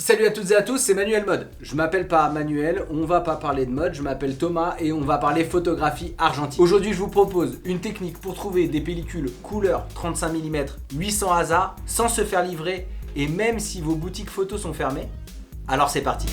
Salut à toutes et à tous, c'est Manuel Mode. Je m'appelle pas Manuel, on va pas parler de mode, je m'appelle Thomas et on va parler photographie argentique. Aujourd'hui, je vous propose une technique pour trouver des pellicules couleur 35 mm 800 ASA sans se faire livrer et même si vos boutiques photos sont fermées. Alors c'est parti.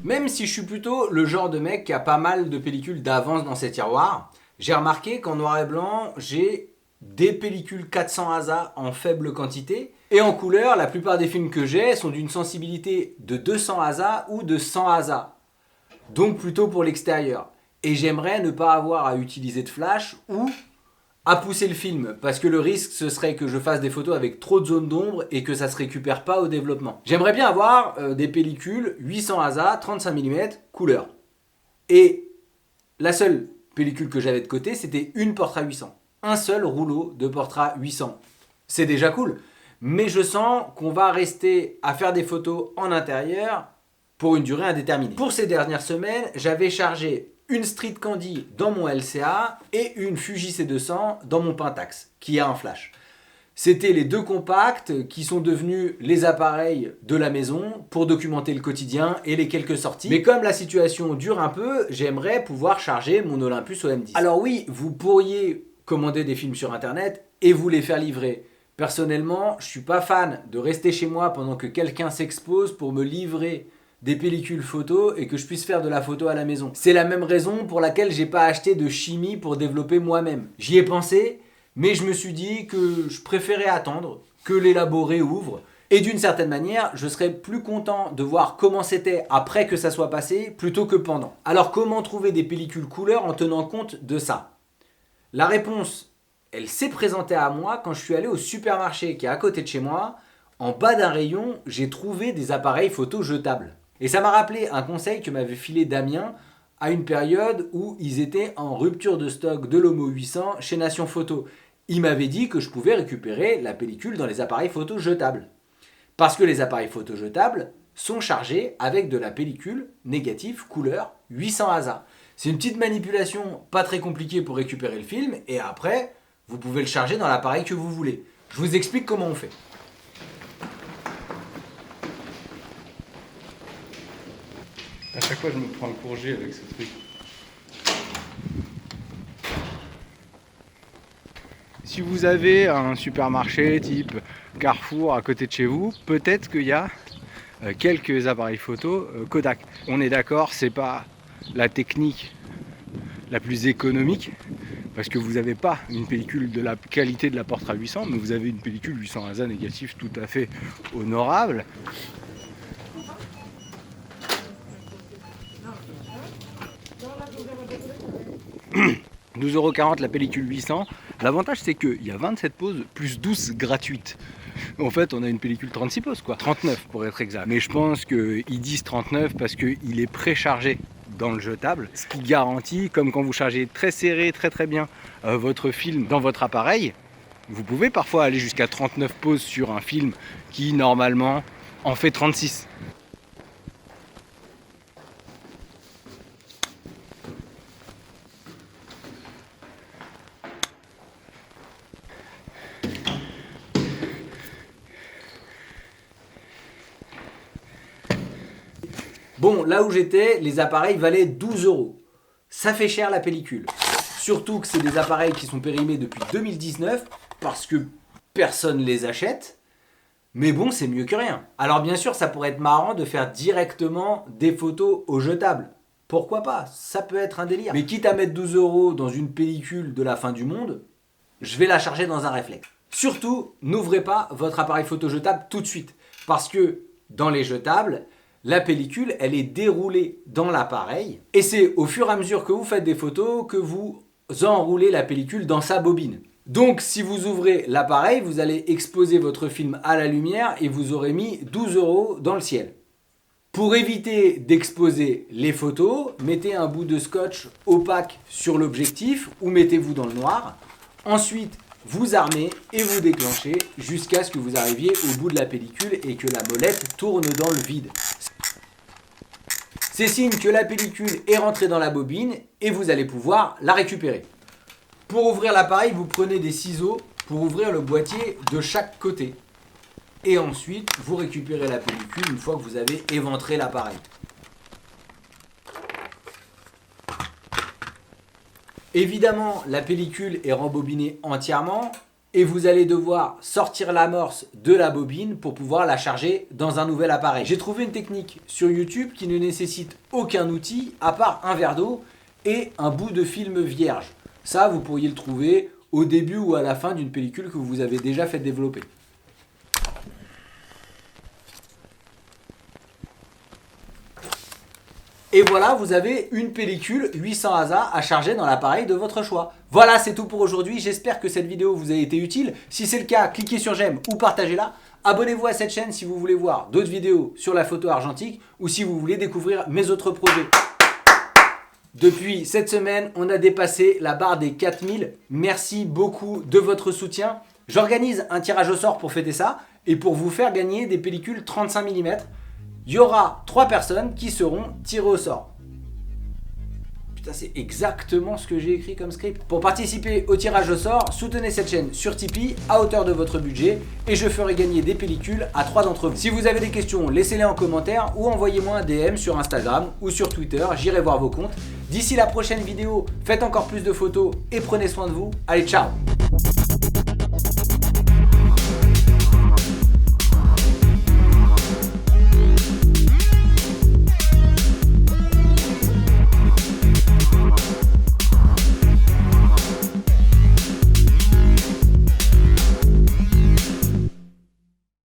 Même si je suis plutôt le genre de mec qui a pas mal de pellicules d'avance dans ses tiroirs, j'ai remarqué qu'en noir et blanc, j'ai des pellicules 400 ASA en faible quantité. Et en couleur, la plupart des films que j'ai sont d'une sensibilité de 200 ASA ou de 100 ASA. Donc plutôt pour l'extérieur. Et j'aimerais ne pas avoir à utiliser de flash ou à pousser le film. Parce que le risque, ce serait que je fasse des photos avec trop de zones d'ombre et que ça ne se récupère pas au développement. J'aimerais bien avoir des pellicules 800 ASA, 35 mm, couleur. Et la seule pellicule que j'avais de côté, c'était une Portra 800. Un seul rouleau de Portra 800. C'est déjà cool, mais je sens qu'on va rester à faire des photos en intérieur pour une durée indéterminée. Pour ces dernières semaines, j'avais chargé une Street Candy dans mon LCA et une Fuji C200 dans mon Pentax, qui a un flash. C'était les deux compacts qui sont devenus les appareils de la maison pour documenter le quotidien et les quelques sorties. Mais comme la situation dure un peu, j'aimerais pouvoir charger mon Olympus OM10. Alors oui, vous pourriez commander des films sur internet et vous les faire livrer. Personnellement, je suis pas fan de rester chez moi pendant que quelqu'un s'expose pour me livrer des pellicules photos et que je puisse faire de la photo à la maison. C'est la même raison pour laquelle j'ai pas acheté de chimie pour développer moi-même. J'y ai pensé, mais je me suis dit que je préférais attendre que les labos réouvrent. Et d'une certaine manière, je serais plus content de voir comment c'était après que ça soit passé plutôt que pendant. Alors comment trouver des pellicules couleur en tenant compte de ça? La réponse, elle s'est présentée à moi quand je suis allé au supermarché qui est à côté de chez moi. En bas d'un rayon, j'ai trouvé des appareils photo jetables. Et ça m'a rappelé un conseil que m'avait filé Damien à une période où ils étaient en rupture de stock de l'Homo 800 chez Nation Photo. Il m'avait dit que je pouvais récupérer la pellicule dans les appareils photo jetables. Parce que les appareils photo jetables sont chargés avec de la pellicule négative couleur 800 ASA. C'est une petite manipulation pas très compliquée pour récupérer le film et après, vous pouvez le charger dans l'appareil que vous voulez. Je vous explique comment on fait. À chaque fois, je me prends le courget avec ce truc. Si vous avez un supermarché type Carrefour à côté de chez vous, peut-être qu'il y a quelques appareils photo Kodak. On est d'accord, c'est pas la technique la plus économique parce que vous n'avez pas une pellicule de la qualité de la Portra 800, mais vous avez une pellicule 800 ASA négative tout à fait honorable. « 12,40 € la pellicule 800. L'avantage c'est qu'il y a 27 poses plus 12 gratuites. En fait on a une pellicule 36 poses quoi, 39 pour être exact. Mais je pense qu'ils disent 39 parce qu'il est préchargé dans le jetable. Ce qui garantit, comme quand vous chargez très serré, très bien votre film dans votre appareil, vous pouvez parfois aller jusqu'à 39 poses sur un film qui normalement en fait 36. Bon, là où j'étais, les appareils valaient 12 €. Ça fait cher la pellicule. Surtout que c'est des appareils qui sont périmés depuis 2019 parce que personne les achète. Mais bon, c'est mieux que rien. Alors bien sûr, ça pourrait être marrant de faire directement des photos au jetable. Pourquoi pas? Ça peut être un délire. Mais quitte à mettre 12 € dans une pellicule de la fin du monde, je vais la charger dans un réflexe. Surtout, n'ouvrez pas votre appareil photo jetable tout de suite. Parce que dans les jetables, la pellicule, elle est déroulée dans l'appareil et c'est au fur et à mesure que vous faites des photos que vous enroulez la pellicule dans sa bobine. Donc si vous ouvrez l'appareil, vous allez exposer votre film à la lumière et vous aurez mis 12 € dans le ciel. Pour éviter d'exposer les photos, mettez un bout de scotch opaque sur l'objectif ou mettez-vous dans le noir. Ensuite, vous armez et vous déclenchez jusqu'à ce que vous arriviez au bout de la pellicule et que la molette tourne dans le vide. C'est signe que la pellicule est rentrée dans la bobine et vous allez pouvoir la récupérer. Pour ouvrir l'appareil, vous prenez des ciseaux pour ouvrir le boîtier de chaque côté. Et ensuite, vous récupérez la pellicule une fois que vous avez éventré l'appareil. Évidemment, la pellicule est rembobinée entièrement et vous allez devoir sortir l'amorce de la bobine pour pouvoir la charger dans un nouvel appareil. J'ai trouvé une technique sur YouTube qui ne nécessite aucun outil à part un verre d'eau et un bout de film vierge. Ça, vous pourriez le trouver au début ou à la fin d'une pellicule que vous avez déjà fait développer. Et voilà, vous avez une pellicule 800 ASA à charger dans l'appareil de votre choix. Voilà, c'est tout pour aujourd'hui. J'espère que cette vidéo vous a été utile. Si c'est le cas, cliquez sur j'aime ou partagez-la. Abonnez-vous à cette chaîne si vous voulez voir d'autres vidéos sur la photo argentique ou si vous voulez découvrir mes autres projets. Depuis cette semaine, on a dépassé la barre des 4000. Merci beaucoup de votre soutien. J'organise un tirage au sort pour fêter ça et pour vous faire gagner des pellicules 35 mm. Il y aura 3 personnes qui seront tirées au sort. Putain, c'est exactement ce que j'ai écrit comme script. Pour participer au tirage au sort, soutenez cette chaîne sur Tipeee à hauteur de votre budget et je ferai gagner des pellicules à 3 d'entre vous. Si vous avez des questions, laissez-les en commentaire ou envoyez-moi un DM sur Instagram ou sur Twitter, j'irai voir vos comptes. D'ici la prochaine vidéo, faites encore plus de photos et prenez soin de vous. Allez, ciao!